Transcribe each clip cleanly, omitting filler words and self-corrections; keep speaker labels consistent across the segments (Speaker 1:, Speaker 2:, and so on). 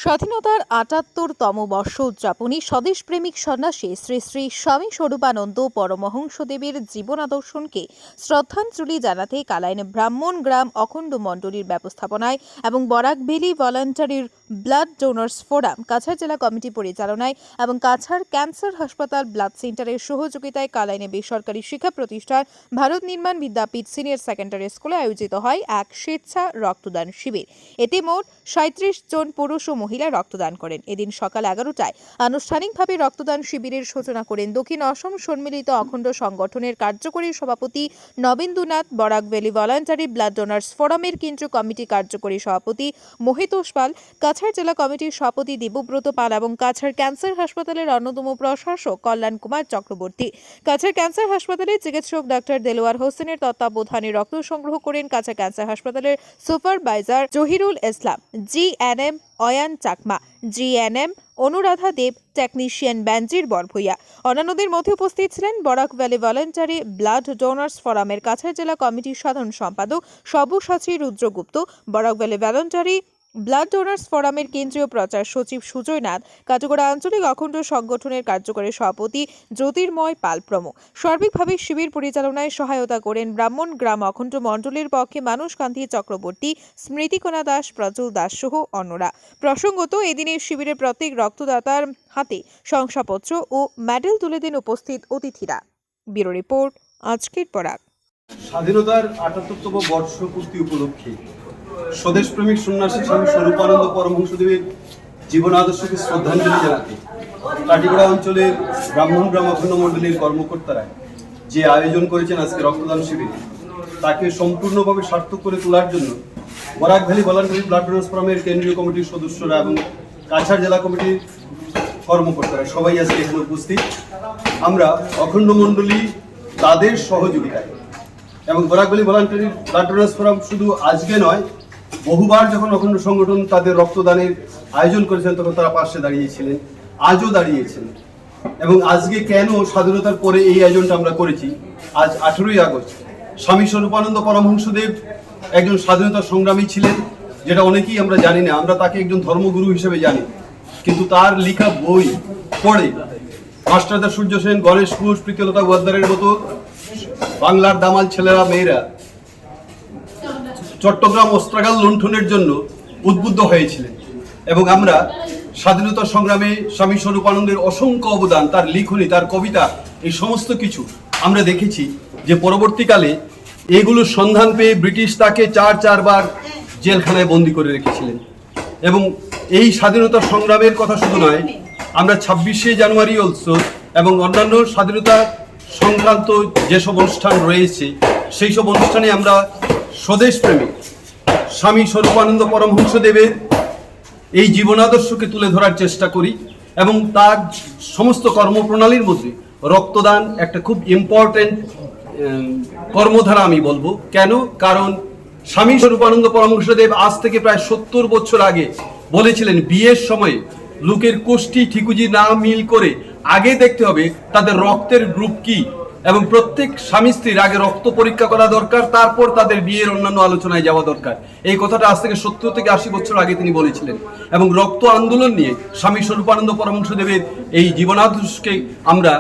Speaker 1: স্বাধীনতার ৭৮তম বর্ষ উদযাপনী স্বদেশপ্রেমিক সন্ন্যাসী শ্রী শ্রী স্বামী স্বরূপানন্দ পরমহংসদেবের জীবন আদর্শনকে শ্রদ্ধাঞ্জলি জানাতে কালাইন ব্রাহ্মণ গ্রাম অখণ্ড মণ্ডলীর ব্যবস্থাপনায় এবং বরাক ভ্যালি ভলান্টারির ব্লাড ডোনার্স ফোরাম কাছাড় জেলা কমিটি পরিচালনায় এবং কাছাড় ক্যান্সার হাসপাতাল ব্লাড সেন্টারের সহযোগিতায় কালাইনে বেসরকারি শিক্ষা প্রতিষ্ঠান ভারত নির্মাণ বিদ্যাপীঠ সিনিয়র সেকেন্ডারি স্কুলে আয়োজিত হয় এক স্বেচ্ছা রক্তদান শিবির। এতে মোট ৩৭ জন পুরুষ ও মহিলা রক্তদান করেন। এদিন সকাল ১১টায় আনুষ্ঠানিকভাবে রক্তদান শিবিরের সূচনা করেন দক্ষিণ অসম সম্মিলিত অখণ্ড সংগঠনের কার্যকরী সভাপতি Nabendunath, Barak valley voluntary blood donors ফোরামের কেন্দ্রীয় কমিটি কার্যকরী সভাপতি মহিতোষ পাল, কাছাড় জেলা কমিটির সভাপতি দেবব্রত পাল এবং কাছাড় ক্যান্সার হাসপাতালের অন্যতম প্রশাসক কল্যাণ কুমার চক্রবর্তী। কাছাড় ক্যান্সার হাসপাতালের চিকিৎসক ডাক্তার দেলোয়ার হোসেনের তত্ত্বাবধানে রক্ত সংগ্রহ করেন কাছাড় ক্যান্সার হাসপাতালের supervisor Jahirul Islam, GNM Ayan Chakma, GNM Anuradha Deb, technician Benazir Barbhuiya. অন্যান্যদের মধ্যে উপস্থিত ছিলেন Barak valley voluntary blood donors ফোরামের কাছাড় জেলা কমিটির সাধারণ সম্পাদক Sabyasachi Rudragupta, Barak valley voluntary blood donors ফোরামের কেন্দ্রীয় প্রচার সচিব সুজয় নাথ, কাটোগড়া আঞ্চলিক অখণ্ড সংগঠনের কার্যকরী সভাপতি জ্যোতির্ময় পাল প্রমুখ। সার্বিকভাবে শিবির পরিচালনায় সহায়তা করেন ব্রাহ্মণ গ্রাম অখণ্ড মণ্ডলীর পক্ষে মানুষকান্তি চক্রবর্তী, স্মৃতিকণা দাস, প্রজ্বল দাস সহ অন্যরা। প্রসঙ্গত, এদিনের শিবিরের প্রত্যেক রক্তদাতার হাতে শংসাপত্র ও মেডেল তুলে দেন উপস্থিত অতিথিরা। ব্যুরো রিপোর্ট, আজকের বরাক।
Speaker 2: স্বাধীনতার ৭৮তম বর্ষ পূর্তি উপলক্ষে স্বদেশপ্রেমিক সন্ন্যাসী স্বামী স্বরূপানন্দ পরমহংসদেবের জীবন আদর্শকে শ্রদ্ধাঞ্জলি জানাতে কাটিগড়া অঞ্চলের ব্রাহ্মণ গ্রাম অখণ্ড মণ্ডলীর কর্মকর্তারা যে আয়োজন করেছেন আজকে রক্তদান শিবির, তাকে সম্পূর্ণভাবে সার্থক করে তোলার জন্য Barak valley voluntary blood donors ফোরামের কেন্দ্রীয় কমিটির সদস্যরা এবং কাছাড় জেলা কমিটির কর্মকর্তারা সবাই আজকে এখানে উপস্থিত। আমরা অখণ্ড মণ্ডলী তাদের সহযোগিতায় এবং Barak valley voluntary blood donors forum শুধু আজকে নয়, বহুবার যখন অখণ্ড সংগঠন তাদের রক্তদানের আয়োজন করেছেন তখন তারা পাশে দাঁড়িয়েছিলেন, আজও দাঁড়িয়েছেন। এবং আজকে কেন স্বাধীনতার পরে এই আয়োজনটা আমরা করেছি? আজ 18ই আগস্ট স্বামী স্বরূপানন্দ পরমহংসদেব একজন স্বাধীনতা সংগ্রামী ছিলেন, যেটা অনেকেই আমরা জানি না। আমরা তাকে একজন ধর্মগুরু হিসেবে জানি, কিন্তু তার লেখা বই পড়ে মাস্টারদা সূর্য সেন, গণেশ ঘোষ, প্রীতিলতা গোয়াদ্দারের মতো বাংলার দামাল ছেলেরা মেয়েরা চট্টগ্রাম অস্ত্রাগার লুণ্ঠনের জন্য উদ্বুদ্ধ হয়েছিলেন। এবং আমরা স্বাধীনতা সংগ্রামে স্বামী স্বরূপানন্দের অসংখ্য অবদান, তার লিখনী, তার কবিতা, এই সমস্ত কিছু আমরা দেখেছি যে পরবর্তীকালে এগুলোর সন্ধান পেয়ে ব্রিটিশ তাকে চারবার জেলখানায় বন্দী করে রেখেছিলেন। এবং এই স্বাধীনতা সংগ্রামের কথা শুধু নয়, আমরা 26শে জানুয়ারি অলসো এবং অন্যান্য স্বাধীনতা সংক্রান্ত যেসব অনুষ্ঠান রয়েছে সেই সব অনুষ্ঠানে আমরা স্বদেশপ্রেমিক স্বামী স্বরূপানন্দ পরমহংসদেবের এই জীবনাদর্শকে তুলে ধরার চেষ্টা করি। এবং তার সমস্ত কর্মপ্রণালীর মধ্যে রক্তদান একটা খুব ইম্পর্টেন্ট কর্মধারা আমি বলবো। কেন? কারণ স্বামী স্বরূপানন্দ পরমহংসদেব আজ থেকে প্রায় 70 বছর আগে বলেছিলেন, বিয়ের সময় লোকের কোষ্ঠী ঠিকুজি না মিল করে আগে দেখতে হবে তাদের রক্তের গ্রুপ কি, এবং প্রত্যেক স্বামী স্ত্রীর আগে রক্ত পরীক্ষা করা দরকার, তারপর তাদের বিয়ের অন্যান্য আলোচনায় যাওয়া দরকার। এই কথাটা আজ থেকে 70 থেকে 80 বছর আগে তিনি বলেছিলেন। এবং রক্ত আন্দোলন নিয়ে স্বামী স্বরূপানন্দ পরমহংসদেবের এই জীবনাদর্শকে আমরা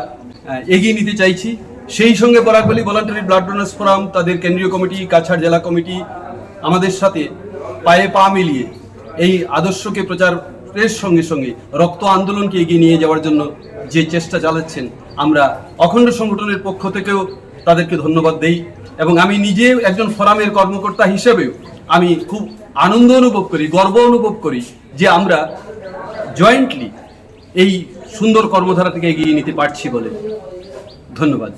Speaker 2: এগিয়ে নিতে চাইছি। সেই সঙ্গে Barak valley voluntary blood donors forum, তাদের কেন্দ্রীয় কমিটি, কাছাড় জেলা কমিটি আমাদের সাথে পায়ে পা মিলিয়ে এই আদর্শকে প্রচারের সঙ্গে সঙ্গে রক্ত আন্দোলনকে এগিয়ে নিয়ে যাওয়ার জন্য যে চেষ্টা চালাচ্ছেন, আমরা অখণ্ড সংগঠনের পক্ষ থেকেও তাদেরকে ধন্যবাদ দেই। এবং আমি নিজে একজন ফোরামের কর্মকর্তা হিসেবেও আমি খুব আনন্দ অনুভব করি, গর্ব অনুভব করি যে আমরা জয়েন্টলি এই সুন্দর কর্মধারা থেকে এগিয়ে নিতে পারছি বলে। ধন্যবাদ।